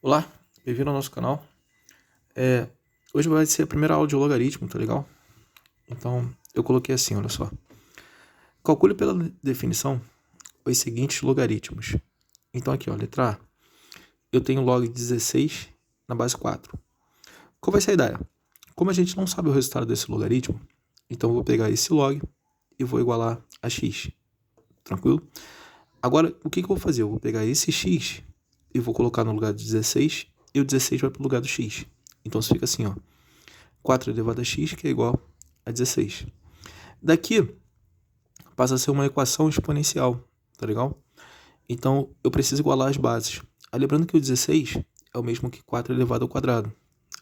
Olá, bem-vindo ao nosso canal. Hoje vai ser a primeira aula de logaritmo, tá legal? Então, eu coloquei assim, olha só. Calcule pela definição os seguintes logaritmos. Então aqui, ó, letra A. Eu tenho log de 16 na base 4. Qual vai ser a ideia? Como a gente não sabe o resultado desse logaritmo, então eu vou pegar esse log e vou igualar a x. Tranquilo? Agora, o que eu vou fazer? Eu vou pegar esse x e vou colocar no lugar do 16 e o 16 vai para o lugar do x. Então isso fica assim, ó. 4 elevado a x, que é igual a 16. Daqui, passa a ser uma equação exponencial, tá legal? Então, eu preciso igualar as bases. Aí, lembrando que o 16 é o mesmo que 4 elevado ao quadrado.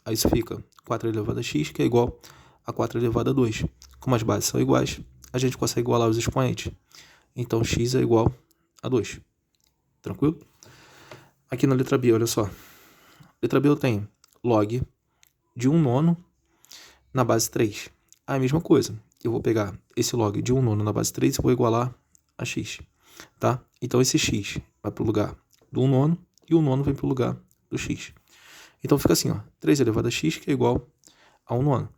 Aí isso fica 4 elevado a x, que é igual a 4 elevado a 2. Como as bases são iguais, a gente consegue igualar os expoentes. Então, x é igual a 2. Tranquilo? Aqui na letra B, olha só. Letra B eu tenho log de 1 nono na base 3. A mesma coisa. Eu vou pegar esse log de 1 nono na base 3 e vou igualar a x. Tá? Então, esse x vai para o lugar do 1 nono e o nono vem para o lugar do x. Então, fica assim, ó, 3 elevado a x, que é igual a 1 nono.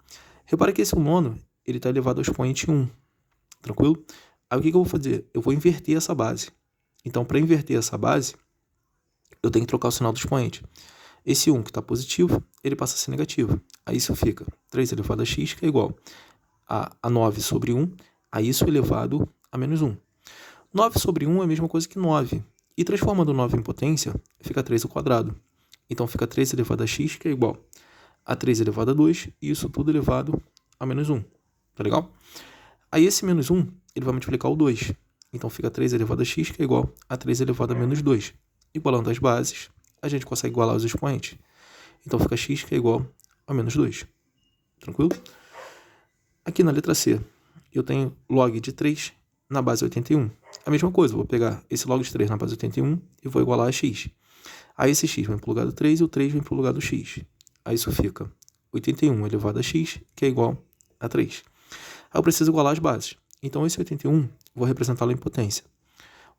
Repara que esse 1 nono está elevado ao expoente 1. Tranquilo? Aí, o que eu vou fazer? Eu vou inverter essa base. Então, para inverter essa base, eu tenho que trocar o sinal do expoente. Esse 1 que está positivo, ele passa a ser negativo. Aí isso fica 3 elevado a x, que é igual a 9 sobre 1, a isso elevado a menos 1. 9 sobre 1 é a mesma coisa que 9. E transformando 9 em potência, fica 3 ao quadrado. Então fica 3 elevado a x, que é igual a 3 elevado a 2, e isso tudo elevado a menos 1. Tá legal? Aí esse menos 1, ele vai multiplicar o 2. Então fica 3 elevado a x, que é igual a 3 elevado a menos 2. Igualando as bases, a gente consegue igualar os expoentes. Então fica x, que é igual a menos 2. Tranquilo? Aqui na letra C, eu tenho log de 3 na base 81. A mesma coisa, eu vou pegar esse log de 3 na base 81 e vou igualar a x. Aí esse x vem para o lugar do 3 e o 3 vem para o lugar do x. Aí isso fica 81 elevado a x, que é igual a 3. Aí eu preciso igualar as bases. Então esse 81, vou representá-lo em potência.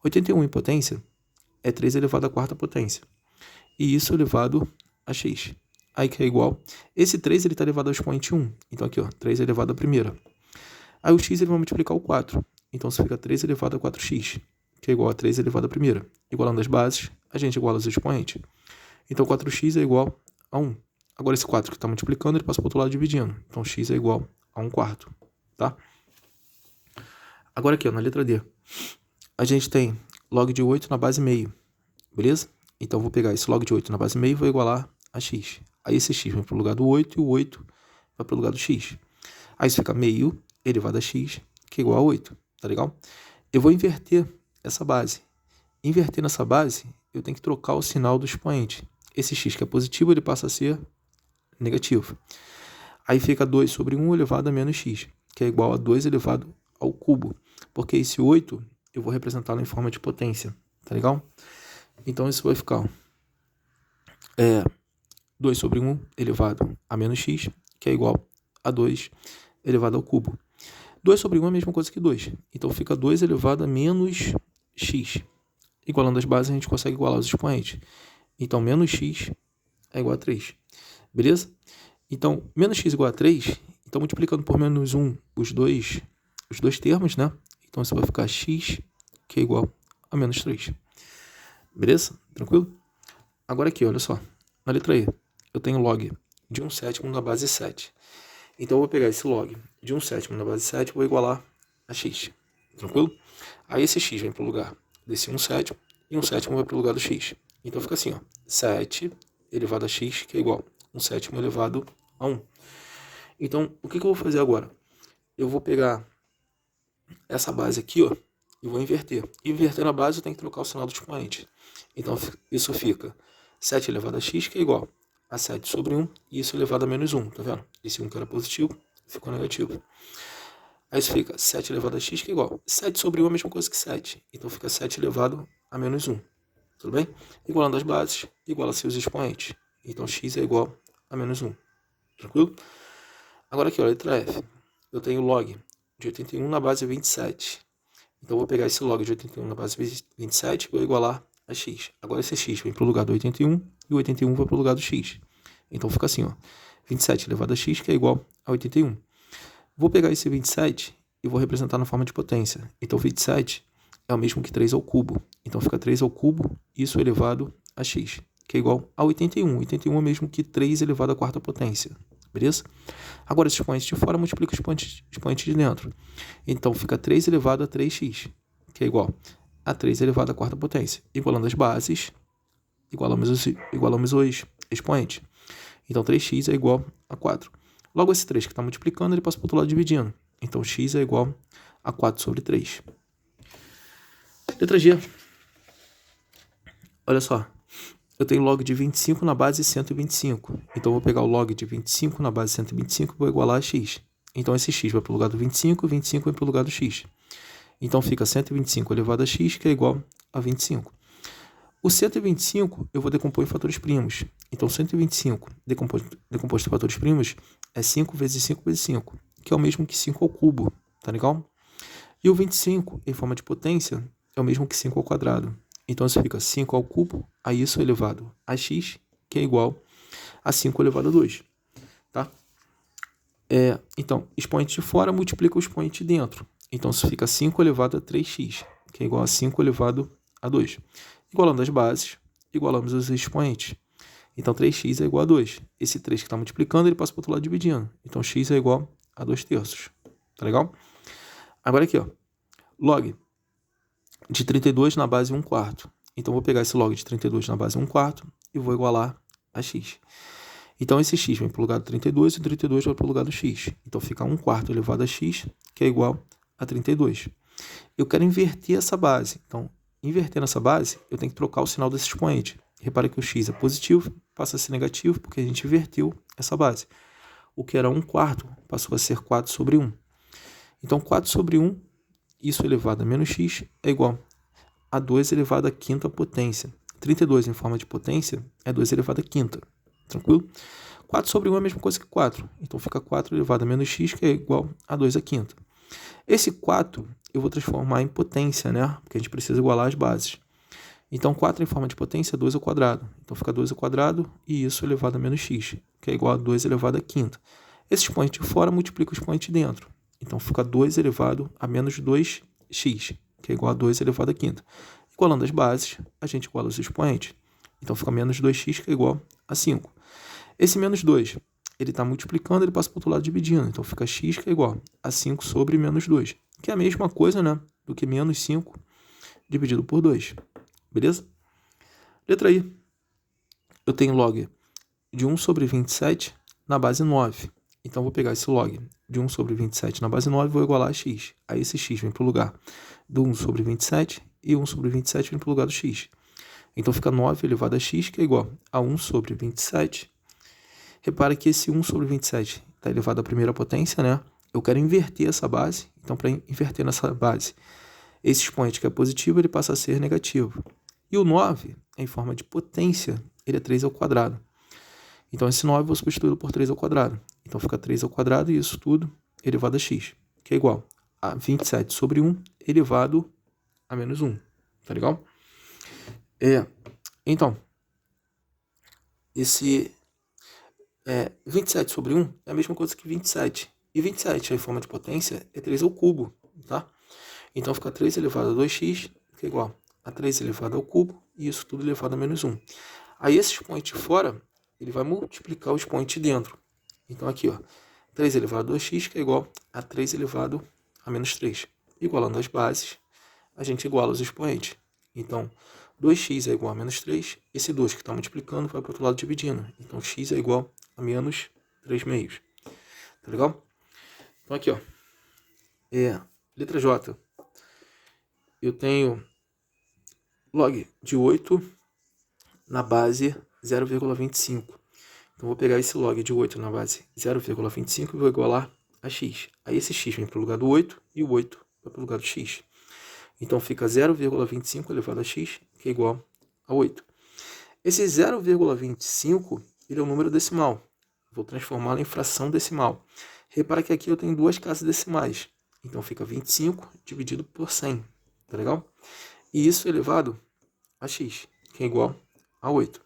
81 em potência é 3 elevado à quarta potência. E isso elevado a x. Aí que é igual. Esse 3 está elevado ao expoente 1. Então aqui, ó, 3 elevado à primeira. Aí o x ele vai multiplicar o 4. Então isso fica 3 elevado a 4x, que é igual a 3 elevado à primeira. Igualando as bases, a gente iguala os expoentes. Então 4x é igual a 1. Agora esse 4 que está multiplicando, ele passa para o outro lado dividindo. Então x é igual a 1 quarto. Tá? Agora aqui, ó, na letra D, a gente tem log de 8 na base meio. Beleza? Então eu vou pegar esse log de 8 na base meio e vou igualar a x. Aí esse x vem para o lugar do 8 e o 8 vai para o lugar do x. Aí isso fica meio elevado a x, que é igual a 8. Tá legal? Eu vou inverter essa base. Invertendo essa base, eu tenho que trocar o sinal do expoente. Esse x que é positivo, ele passa a ser negativo. Aí fica 2 sobre 1 elevado a menos x, que é igual a 2 elevado ao cubo. Porque esse 8, eu vou representá-lo em forma de potência. Tá legal? Então isso vai ficar 2 sobre 1 elevado a menos x, que é igual a 2 elevado ao cubo. 2 sobre 1 é a mesma coisa que 2. Então fica 2 elevado a menos x. Igualando as bases, a gente consegue igualar os expoentes. Então, menos x é igual a 3. Beleza? Então, menos x igual a 3. Então, multiplicando por menos 1 os dois termos, né? Então, isso vai ficar x, que é igual a menos 3. Beleza? Tranquilo? Agora aqui, olha só. Na letra E, eu tenho log de 1 sétimo na base 7. Então, eu vou pegar esse log de 1 sétimo na base 7 e vou igualar a x. Tranquilo? Aí esse x vem para o lugar desse 1 sétimo e 1 sétimo vai para o lugar do x. Então fica assim, ó, 7 elevado a x, que é igual a 1 sétimo elevado a 1. Então, o que eu vou fazer agora? Eu vou pegar essa base aqui, ó, e vou inverter. Invertendo a base, eu tenho que trocar o sinal do expoente. Então, isso fica 7 elevado a x, que é igual a 7 sobre 1, e isso elevado a menos 1, tá vendo? Esse 1 que era positivo, ficou negativo. Aí isso fica 7 elevado a x, que é igual. 7 sobre 1 é a mesma coisa que 7. Então fica 7 elevado a menos 1. Tudo bem? Igualando as bases, iguala-se os expoentes. Então x é igual a menos 1. Tranquilo? Agora aqui, ó, letra F. Eu tenho log de 81 na base 27. Então eu vou pegar esse log de 81 na base 27 e vou igualar a x. Agora esse x vem para o lugar do 81 e o 81 vai para o lugar do x. Então fica assim, ó, 27 elevado a x, que é igual a 81. Vou pegar esse 27 e vou representar na forma de potência. Então 27 é o mesmo que 3 ao cubo. Então fica 3 ao cubo, isso elevado a x, que é igual a 81. 81 é o mesmo que 3 elevado à quarta potência. Beleza? Agora, esse expoente de fora multiplica o expoente de dentro. Então, fica 3 elevado a 3x, que é igual a 3 elevado à quarta potência. Igualando as bases, igualamos os expoentes. Então, 3x é igual a 4. Logo, esse 3 que está multiplicando, ele passa para o outro lado dividindo. Então, x é igual a 4 sobre 3. Letra G. Olha só. Eu tenho log de 25 na base 125. Então, eu vou pegar o log de 25 na base 125 e vou igualar a x. Então, esse x vai para o lugar do 25 e 25 vai para o lugar do x. Então, fica 125 elevado a x, que é igual a 25. O 125 eu vou decompor em fatores primos. Então, 125 decomposto em fatores primos é 5 vezes 5 vezes 5, que é o mesmo que 5 ao cubo. Tá legal? E o 25, em forma de potência, é o mesmo que 5 ao quadrado. Então, isso fica 5 ao cubo, a isso elevado a x, que é igual a 5 elevado a 2. Tá? Então, expoente de fora multiplica o expoente de dentro. Então, isso fica 5 elevado a 3x, que é igual a 5 elevado a 2. Igualando as bases, igualamos os expoentes. Então, 3x é igual a 2. Esse 3 que está multiplicando, ele passa para o outro lado dividindo. Então, x é igual a 2/3. Tá legal? Agora aqui, ó. Log de 32 na base 1/4. Então, vou pegar esse log de 32 na base 1/4 e vou igualar a x. Então, esse x vem para o lugar do 32 e o 32 vai para o lugar do x. Então, fica 1/4 elevado a x, que é igual a 32. Eu quero inverter essa base. Então, invertendo essa base, eu tenho que trocar o sinal desse expoente. Repare que o x é positivo, passa a ser negativo, porque a gente inverteu essa base. O que era 1/4 passou a ser 4 sobre 1. Então, 4 sobre 1, isso elevado a menos x, é igual a 2 elevado à quinta potência. 32 em forma de potência é 2 elevado à quinta. Tranquilo? 4 sobre 1 é a mesma coisa que 4. Então, fica 4 elevado a menos x, que é igual a 2 à quinta. Esse 4 eu vou transformar em potência, né? Porque a gente precisa igualar as bases. Então, 4 em forma de potência é 2 ao quadrado. Então, fica 2 ao quadrado e isso elevado a menos x, que é igual a 2 elevado à quinta. Esse expoente de fora multiplica o expoente de dentro. Então, fica 2 elevado a menos 2x, que é igual a 2 elevado à quinta. Igualando as bases, a gente iguala os expoentes. Então, fica menos 2x, que é igual a 5. Esse menos 2, ele está multiplicando, ele passa para o outro lado dividindo. Então, fica x, que é igual a 5 sobre menos 2, que é a mesma coisa, né, do que menos 5 dividido por 2. Beleza? Letra I. Eu tenho log de 1 sobre 27 na base 9. Então, vou pegar esse log de 1 sobre 27 na base 9 e vou igualar a x. Aí, esse x vem para o lugar do 1 sobre 27 e 1 sobre 27 vem para o lugar do x. Então, fica 9 elevado a x, que é igual a 1 sobre 27. Repara que esse 1 sobre 27 está elevado à primeira potência, né? Eu quero inverter essa base. Então, para inverter nessa base, esse expoente que é positivo, ele passa a ser negativo. E o 9, em forma de potência, ele é 3 ao quadrado. Então, esse 9 eu vou substituí-lo por 3 ao quadrado. Então, fica 3 ao quadrado e isso tudo elevado a x, que é igual a 27 sobre 1 elevado a menos 1. Tá legal? Então, esse 27 sobre 1 é a mesma coisa que 27. E 27, em forma de potência, é 3 ao cubo, tá? Então, fica 3 elevado a 2x, que é igual a 3 elevado ao cubo, e isso tudo elevado a menos 1. Aí, esse expoente de fora, ele vai multiplicar o expoente dentro. Então, aqui, ó, 3 elevado a 2x, que é igual a 3 elevado a menos 3. Igualando as bases, a gente iguala os expoentes. Então, 2x é igual a menos 3. Esse 2 que está multiplicando vai para o outro lado dividindo. Então, x é igual a menos 3 meios. Tá legal? Então, aqui, ó. Letra J. Eu tenho log de 8 na base 0,25. Então, vou pegar esse log de 8 na base 0,25 e vou igualar a x. Aí, esse x vem para o lugar do 8 e o 8 vai para o lugar do x. Então, fica 0,25 elevado a x, que é igual a 8. Esse 0,25, ele é um número decimal. Vou transformá-lo em fração decimal. Repara que aqui eu tenho duas casas decimais. Então, fica 25 dividido por 100. Tá legal? E isso elevado a x, que é igual a 8.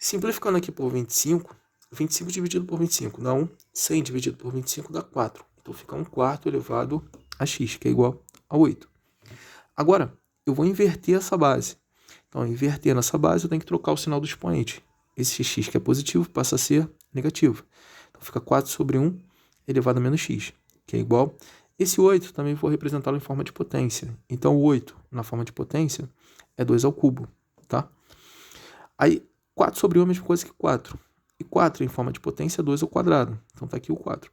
Simplificando aqui por 25, 25 dividido por 25 dá 1, 100 dividido por 25 dá 4. Então fica 1/4 elevado a x, que é igual a 8. Agora, eu vou inverter essa base. Então, invertendo essa base, eu tenho que trocar o sinal do expoente. Esse x que é positivo passa a ser negativo. Então, fica 4 sobre 1 elevado a menos x, que é igual. Esse 8 também vou representá-lo em forma de potência. Então, o 8 na forma de potência é 2 ao cubo, tá? Aí, 4 sobre 1 é a mesma coisa que 4. E 4 em forma de potência é 2 ao quadrado. Então, está aqui o 4.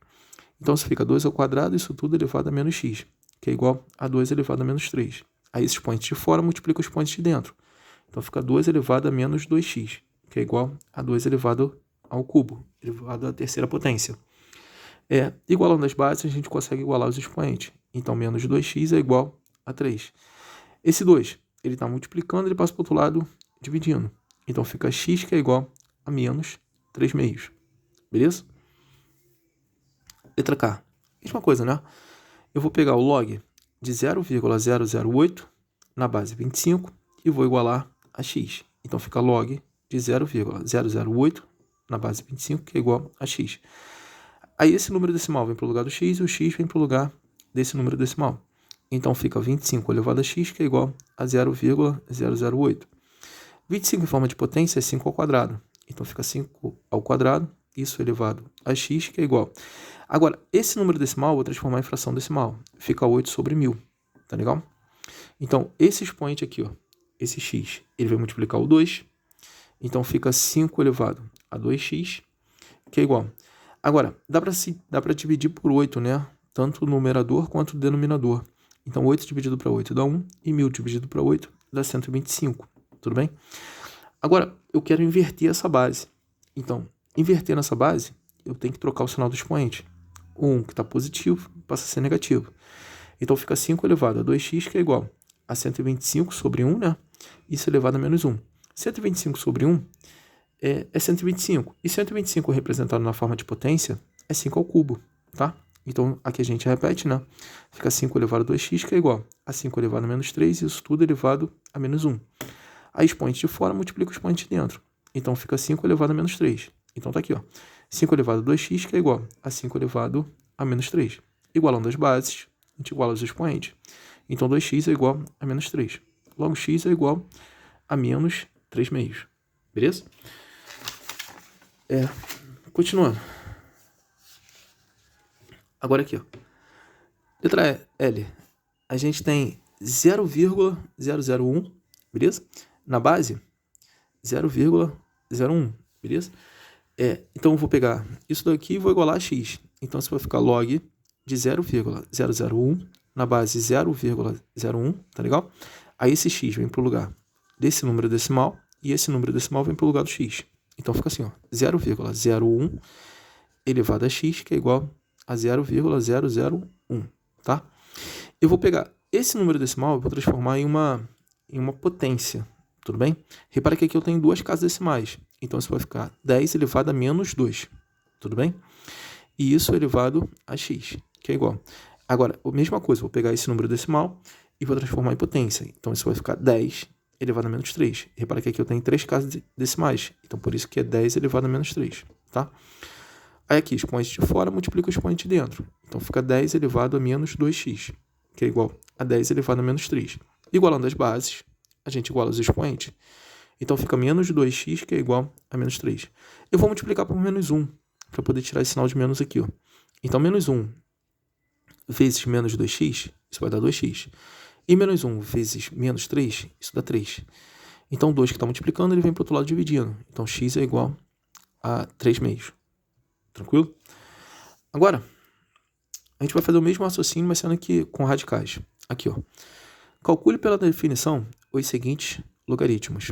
Então, isso fica 2 ao quadrado, isso tudo elevado a menos x, que é igual a 2 elevado a menos 3. Aí, esses expoentes de fora multiplicam os expoentes de dentro. Então, fica 2 elevado a menos 2x, que é igual a 2 elevado ao cubo, elevado à terceira potência. Igualando as bases, a gente consegue igualar os expoentes. Então, menos 2x é igual a 3. Esse 2, ele está multiplicando, ele passa para o outro lado dividindo. Então, fica x, que é igual a menos 3 meios. Beleza? Letra K. Mesma coisa, né? Eu vou pegar o log de 0,008 na base 25 e vou igualar a x. Então, fica log de 0,008 na base 25, que é igual a x. Aí, esse número decimal vem para o lugar do x e o x vem para o lugar desse número decimal. Então, fica 25 elevado a x, que é igual a 0,008. 25 em forma de potência é 5 ao quadrado. Então, fica 5 ao quadrado, isso elevado a x, que é igual. Agora, esse número decimal eu vou transformar em fração decimal. Fica 8 sobre 1000. Tá legal? Então, esse expoente aqui, ó, esse x, ele vai multiplicar o 2. Então, fica 5 elevado a 2x, que é igual. Agora, dá para dividir por 8, né? Tanto o numerador quanto o denominador. Então, 8 dividido para 8 dá 1, e 1000 dividido para 8 dá 125. Tudo bem? Agora, eu quero inverter essa base. Então, invertendo essa base, eu tenho que trocar o sinal do expoente. O 1, que está positivo, passa a ser negativo. Então, fica 5 elevado a 2x, que é igual a 125 sobre 1, né? Isso elevado a menos 1. 125 sobre 1 é 125. E 125 representado na forma de potência é 5 ao cubo, tá? Então, aqui a gente repete, né? Fica 5 elevado a 2x, que é igual a 5 elevado a menos 3, e isso tudo elevado a menos 1. Aí, expoente de fora multiplica o expoente de dentro. Então, fica 5 elevado a menos 3. Então, tá aqui, ó. 5 elevado a 2x, que é igual a 5 elevado a menos 3. Igualando as bases, a gente iguala os expoentes. Então, 2x é igual a menos 3. Logo, x é igual a menos 3 meios. Beleza? Continuando. Agora aqui, ó. Letra L. A gente tem 0,001, beleza? Na base, 0,01, beleza? Então, eu vou pegar isso daqui e vou igualar a x. Então, isso vai ficar log de 0,001 na base 0,01, tá legal? Aí, esse x vem para o lugar desse número decimal e esse número decimal vem para o lugar do x. Então, fica assim, ó, 0,01 elevado a x, que é igual a 0,001, tá? Eu vou pegar esse número decimal e vou transformar em uma potência, tudo bem? Repara que aqui eu tenho duas casas decimais, então isso vai ficar 10 elevado a menos 2, tudo bem? E isso elevado a x, que é igual. Agora, a mesma coisa, vou pegar esse número decimal e vou transformar em potência. Então, isso vai ficar 10 elevado a menos 3. Repara que aqui eu tenho 3 casas decimais, então por isso que é 10 elevado a menos 3, tá? Aí aqui, expoente de fora multiplica o expoente de dentro. Então, fica 10 elevado a menos 2x, que é igual a 10 elevado a menos 3. Igualando as bases, a gente iguala os expoentes. Então, fica menos 2x, que é igual a menos 3. Eu vou multiplicar por menos 1, para poder tirar esse sinal de menos aqui, ó. Então, menos 1 vezes menos 2x, isso vai dar 2x. E menos 1 vezes menos 3, isso dá 3. Então, 2 que está multiplicando, ele vem para o outro lado dividindo. Então, x é igual a 3 meios. Tranquilo? Agora, a gente vai fazer o mesmo raciocínio, mas sendo aqui com radicais. Aqui, ó. Calcule pela definição os seguintes logaritmos.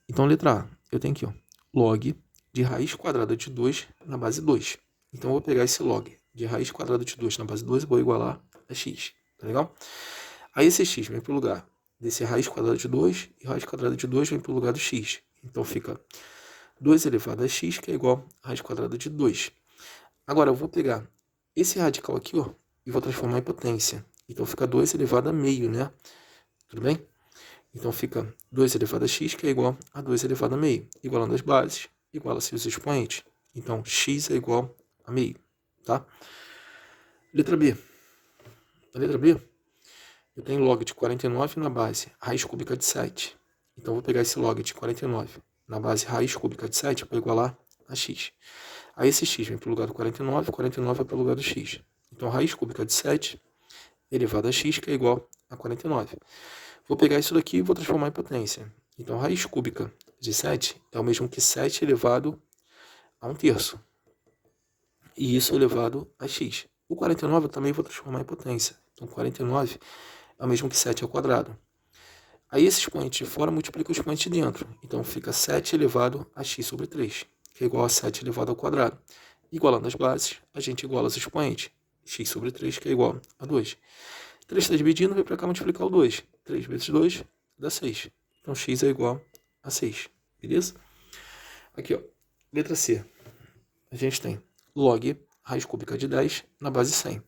Então, letra A, eu tenho aqui, ó, log de raiz quadrada de 2 na base 2. Então, eu vou pegar esse log de raiz quadrada de 2 na base 2 e vou igualar a x. Tá legal? Aí, esse x vem para o lugar desse raiz quadrada de 2 e raiz quadrada de 2 vem para o lugar do x. Então, fica 2 elevado a x, que é igual a raiz quadrada de 2. Agora, eu vou pegar esse radical aqui, ó, e vou transformar em potência. Então, fica 2 elevado a meio, né? Tudo bem? Então fica 2 elevado a x, que é igual a 2 elevado a meio. Igualando as bases, iguala-se os expoentes. Então, x é igual a meio, tá? Letra B. Na letra B, eu tenho log de 49 na base raiz cúbica de 7. Então, vou pegar esse log de 49 na base raiz cúbica de 7 para igualar a x. Aí esse x vem para o lugar do 49, 49 vai para o lugar do x. Então, raiz cúbica de 7 elevado a x, que é igual a 49. Vou pegar isso daqui e vou transformar em potência. Então, raiz cúbica de 7 é o mesmo que 7 elevado a 1/3. E isso elevado a x. O 49 eu também vou transformar em potência. Então, 49 é o mesmo que 7 ao quadrado. Aí esse expoente de fora multiplica o expoente de dentro. Então, fica 7 elevado a x sobre 3, que é igual a 7 elevado ao quadrado. Igualando as bases, a gente iguala os expoentes. X sobre 3, que é igual a 2. 3 está dividindo, vem para cá multiplicar o 2. 3 vezes 2 dá 6. Então, x é igual a 6. Beleza? Aqui, ó. Letra C. A gente tem log raiz cúbica de 10 na base 100.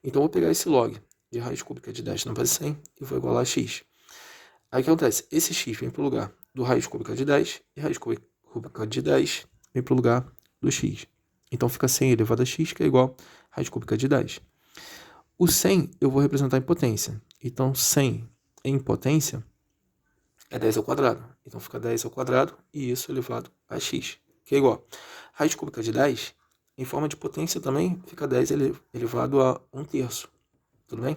Então, eu vou pegar esse log de raiz cúbica de 10 na base 100 e vou igualar a x. Aí o que acontece? Esse x vem para o lugar do raiz cúbica de 10 e raiz cúbica de 10 vem para o lugar do x. Então, fica 100 elevado a x, que é igual a raiz cúbica de 10. O 100 eu vou representar em potência. Então, 100 em potência é 10 ao quadrado. Então, fica 10 ao quadrado e isso elevado a x, que é igual a raiz cúbica de 10, em forma de potência também, fica 10 elevado a 1/3. Tudo bem?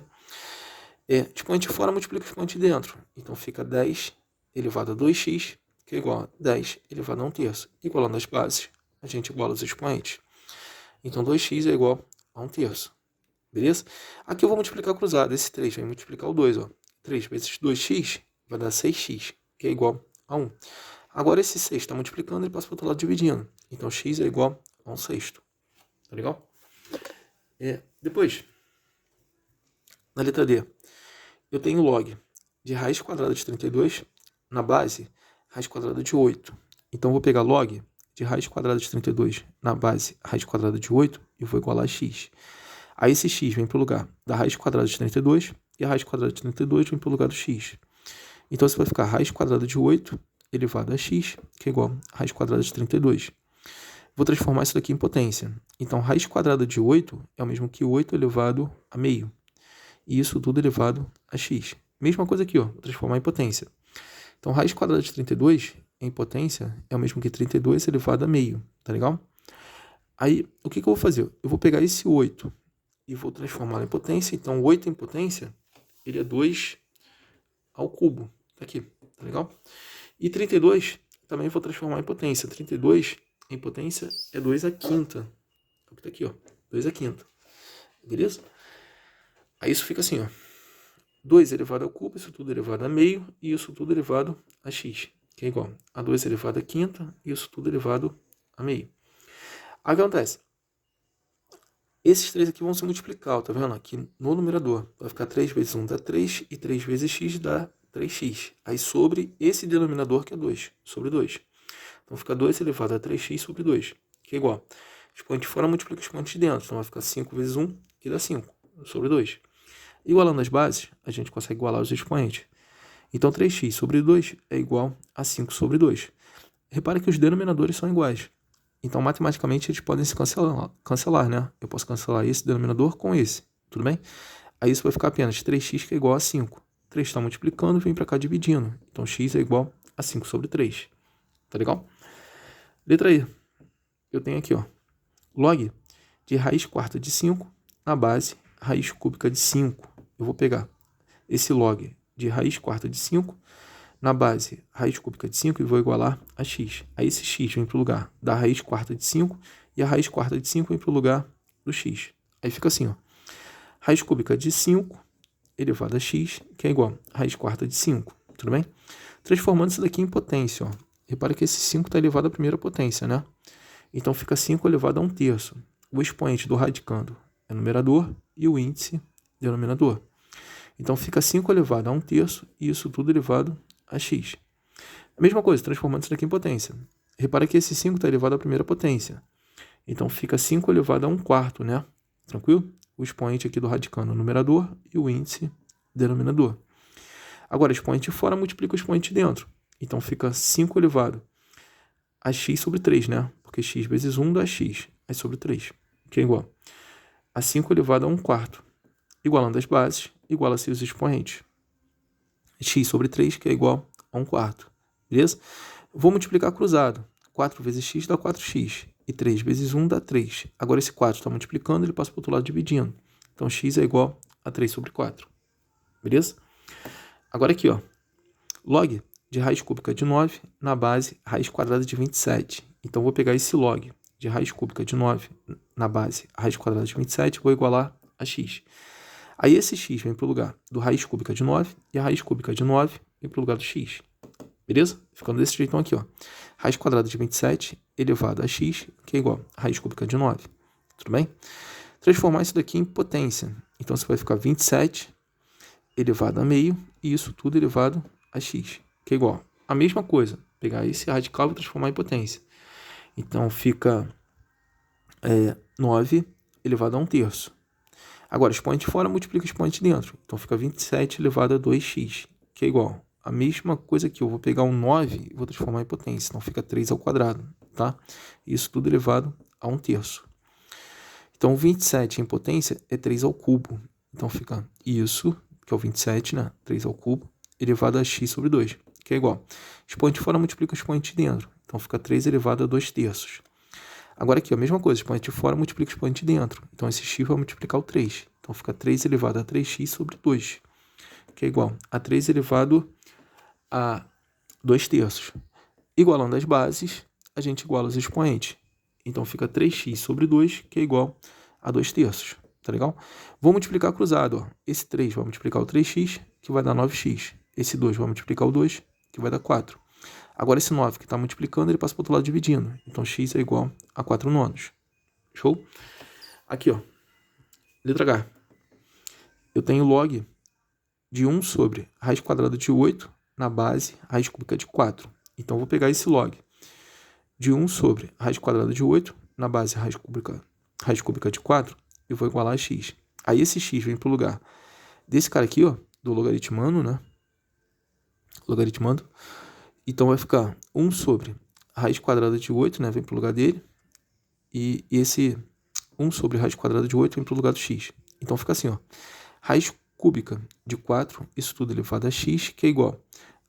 Expoente fora multiplica o expoente dentro. Então, fica 10 elevado a 2x, que é igual a 10 elevado a 1/3. Igualando as bases, a gente iguala os expoentes. Então, 2x é igual a 1/3. Beleza? Aqui eu vou multiplicar cruzado. Esse 3 vai multiplicar o 2. Ó. 3 vezes 2x vai dar 6x, que é igual a 1. Agora esse 6 está multiplicando e passa para o outro lado dividindo. Então x é igual a 1/6. Tá legal? Depois, na letra D, eu tenho log de raiz quadrada de 32 na base raiz quadrada de 8. Então eu vou pegar log de raiz quadrada de 32 na base raiz quadrada de 8 e vou igualar a x. Aí esse x vem para o lugar da raiz quadrada de 32 e a raiz quadrada de 32 vem para o lugar do x. Então, isso vai ficar raiz quadrada de 8 elevado a x, que é igual a raiz quadrada de 32. Vou transformar isso daqui em potência. Então, raiz quadrada de 8 é o mesmo que 8 elevado a meio. E isso tudo elevado a x. Mesma coisa aqui, ó, vou transformar em potência. Então, raiz quadrada de 32 em potência é o mesmo que 32 elevado a meio. Tá legal? Aí, o que eu vou fazer? Eu vou pegar esse 8 e vou transformá-lo em potência. Então, 8 em potência, ele é 2 ao cubo. Tá aqui, tá legal? E 32 também vou transformar em potência. 32 em potência é 2 à quinta. Tá aqui, ó. 2 à quinta. Beleza? Aí isso fica assim, ó. 2 elevado ao cubo, isso tudo elevado a meio, e isso tudo elevado a x, que é igual a 2 elevado a quinta, e isso tudo elevado a meio. Aí o que acontece? Esses 3 aqui vão se multiplicar, tá vendo? Aqui no numerador. Vai ficar 3 vezes 1 dá 3, e 3 vezes x dá 3x. Aí sobre esse denominador que é 2, sobre 2. Então fica 2 elevado a 3x sobre 2, que é igual. Expoente fora multiplica o expoente de dentro. Então vai ficar 5 vezes 1, que dá 5, sobre 2. Igualando as bases, a gente consegue igualar os expoentes. Então 3x sobre 2 é igual a 5 sobre 2. Repare que os denominadores são iguais. Então, matematicamente, eles podem se cancelar, né? Eu posso cancelar esse denominador com esse, tudo bem? Aí isso vai ficar apenas 3x, que é igual a 5. 3 está multiplicando e vem para cá dividindo. Então, x é igual a 5 sobre 3. Tá legal? Letra E. Eu tenho aqui, ó, log de raiz quarta de 5 na base raiz cúbica de 5. Eu vou pegar esse log de raiz quarta de 5 na base raiz cúbica de 5 e vou igualar a x. Aí esse x vem para o lugar da raiz quarta de 5 e a raiz quarta de 5 vem para o lugar do x. Aí fica assim, ó. Raiz cúbica de 5 elevado a x, que é igual a raiz quarta de 5. Tudo bem? Transformando isso daqui em potência, ó. Repara que esse 5 está elevado à primeira potência, né? Então fica 5 elevado a 1/3. O expoente do radicando é numerador e o índice denominador. Então fica 5 elevado a 1/3 e isso tudo elevado a x. A mesma coisa, transformando isso daqui em potência. Repara que esse 5 está elevado à primeira potência. Então fica 5 elevado a 1/4, né? Tranquilo? O expoente aqui do radicando é o numerador e o índice denominador. Agora, expoente de fora multiplica o expoente de dentro. Então, fica 5 elevado a x sobre 3, né? Porque x vezes 1 dá x, é sobre 3, que é igual a 5 elevado a 1 quarto. Igualando as bases, iguala-se os expoentes. X sobre 3, que é igual a 1 quarto. Beleza? Vou multiplicar cruzado. 4 vezes x dá 4x. E 3 vezes 1 dá 3. Agora esse 4 está multiplicando, ele passa para o outro lado dividindo. Então, x é igual a 3 sobre 4. Beleza? Agora aqui, ó. Log de raiz cúbica de 9 na base raiz quadrada de 27. Então, vou pegar esse log de raiz cúbica de 9 na base raiz quadrada de 27 e vou igualar a x. Aí esse x vem para o lugar do raiz cúbica de 9 e a raiz cúbica de 9 vem para o lugar do x. Beleza? Ficando desse jeitão aqui, ó. Raiz quadrada de 27 elevado a x, que é igual a raiz cúbica de 9. Tudo bem? Transformar isso daqui em potência. Então, você vai ficar 27 elevado a meio e isso tudo elevado a x, que é igual a mesma coisa. Pegar esse radical e transformar em potência. Então, fica 9 elevado a 1 terço. Agora, expoente fora multiplica expoente dentro. Então, fica 27 elevado a 2x, que é igual a mesma coisa aqui. Eu vou pegar um 9 e vou transformar em potência. Então, fica 3 ao quadrado, tá? Isso tudo elevado a 1 terço. Então, 27 em potência é 3 ao cubo. Então, fica isso, que é o 27, né? 3 ao cubo, elevado a x sobre 2, que é igual. Expoente fora multiplica expoente dentro. Então, fica 3 elevado a 2 terços. Agora aqui, a mesma coisa, expoente de fora multiplica expoente dentro. Então, esse x vai multiplicar o 3. Então, fica 3 elevado a 3x sobre 2, que é igual a 3 elevado a 2 terços. Igualando as bases, a gente iguala os expoentes. Então, fica 3x sobre 2, que é igual a 2 terços. Tá legal? Vou multiplicar cruzado. Ó. Esse 3 vai multiplicar o 3x, que vai dar 9x. Esse 2 vai multiplicar o 2, que vai dar 4. Agora, esse 9 que está multiplicando, ele passa para o outro lado dividindo. Então, x é igual a 4 nonos. Show? Aqui, ó. Letra H. Eu tenho log de 1 sobre raiz quadrada de 8 na base raiz cúbica de 4. Então, eu vou pegar esse log de 1 sobre raiz quadrada de 8 na base raiz cúbica de 4 e vou igualar a x. Aí, esse x vem para o lugar desse cara aqui, ó, do logaritmando, né? Logaritmando. Então, vai ficar 1 sobre raiz quadrada de 8, né? Vem para o lugar dele. E esse 1 sobre raiz quadrada de 8 vem para o lugar do x. Então, fica assim, ó. Raiz cúbica de 4, isso tudo elevado a x, que é igual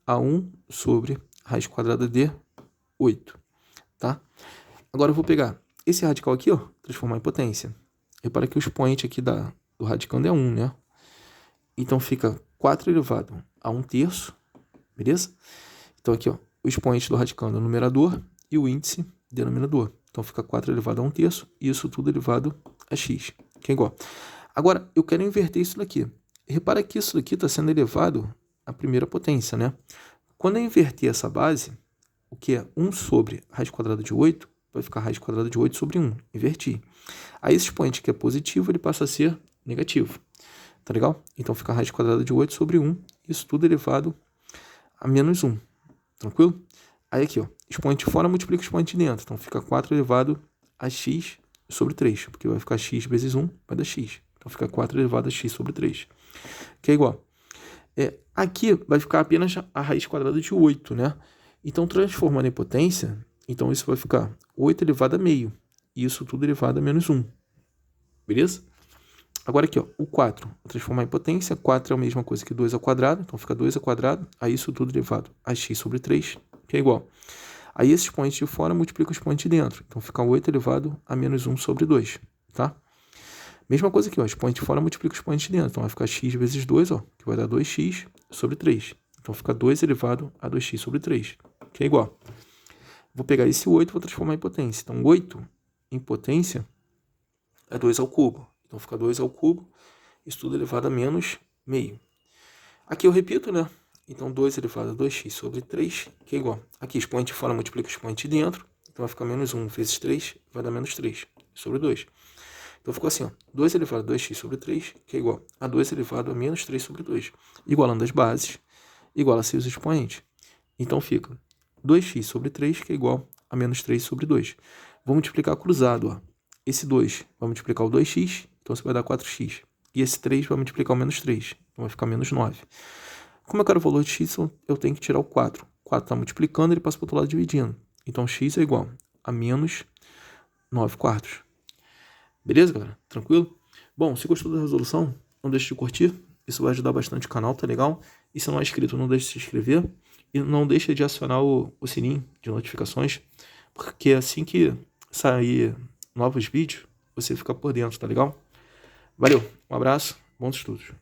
a 1 sobre raiz quadrada de 8. Tá? Agora, eu vou pegar esse radical aqui, ó, transformar em potência. Repara que o expoente aqui do radicando é 1, né? Então, fica 4 elevado a 1 terço, beleza? Então, aqui, ó, o expoente do radicando é o numerador e o índice denominador. Então, fica 4 elevado a 1 terço e isso tudo elevado a x, que é igual. Agora, eu quero inverter isso daqui. Repara que isso daqui está sendo elevado à primeira potência, né? Quando eu inverter essa base, o que é 1 sobre raiz quadrada de 8, vai ficar raiz quadrada de 8 sobre 1. Inverti. Aí, esse expoente que é positivo, ele passa a ser negativo. Tá legal? Então, fica raiz quadrada de 8 sobre 1. Isso tudo elevado a menos 1. Tranquilo? Aí aqui, ó, expoente fora multiplica expoente dentro. Então, fica 4 elevado a x sobre 3. Porque vai ficar x vezes 1, vai dar x. Então, fica 4 elevado a x sobre 3. Que é igual. Aqui vai ficar apenas a raiz quadrada de 8, né? Então, transformando em potência, então isso vai ficar 8 elevado a meio. E isso tudo elevado a menos 1. Beleza? Agora aqui, ó, o 4, vou transformar em potência. 4 é a mesma coisa que 2 ao quadrado. Então, fica 2 ao quadrado. Aí, isso tudo elevado a x sobre 3, que é igual. Aí, esse expoente de fora multiplica o expoente de dentro. Então, fica 8 elevado a menos 1 sobre 2, tá? Mesma coisa aqui, ó, expoente de fora multiplica o expoente de dentro. Então, vai ficar x vezes 2, ó, que vai dar 2x sobre 3. Então, fica 2 elevado a 2x sobre 3, que é igual. Vou pegar esse 8 e vou transformar em potência. Então, 8 em potência é 2 ao cubo. Então, fica 2 ao cubo, isso tudo elevado a menos meio. Aqui eu repito, né? Então, 2 elevado a 2x sobre 3, que é igual. Aqui, expoente de fora multiplica o expoente de dentro. Então, vai ficar menos 1 vezes 3, vai dar menos 3 sobre 2. Então, ficou assim, ó, 2 elevado a 2x sobre 3, que é igual a 2 elevado a menos 3 sobre 2. Igualando as bases, iguala-se os expoentes. Então, fica 2x sobre 3, que é igual a menos 3 sobre 2. Vou multiplicar cruzado, ó. Esse 2 vai multiplicar o 2x, então você vai dar 4x. E esse 3 vai multiplicar o menos 3, então vai ficar menos 9. Como eu quero o valor de x, eu tenho que tirar o 4. 4 está multiplicando, ele passa para o outro lado dividindo. Então, x é igual a menos 9 quartos. Beleza, galera? Tranquilo? Bom, se gostou da resolução, não deixe de curtir. Isso vai ajudar bastante o canal, tá legal? E se não é inscrito, não deixe de se inscrever. E não deixe de acionar o sininho de notificações, porque assim que sair novos vídeos, você fica por dentro, tá legal? Valeu, um abraço, bons estudos.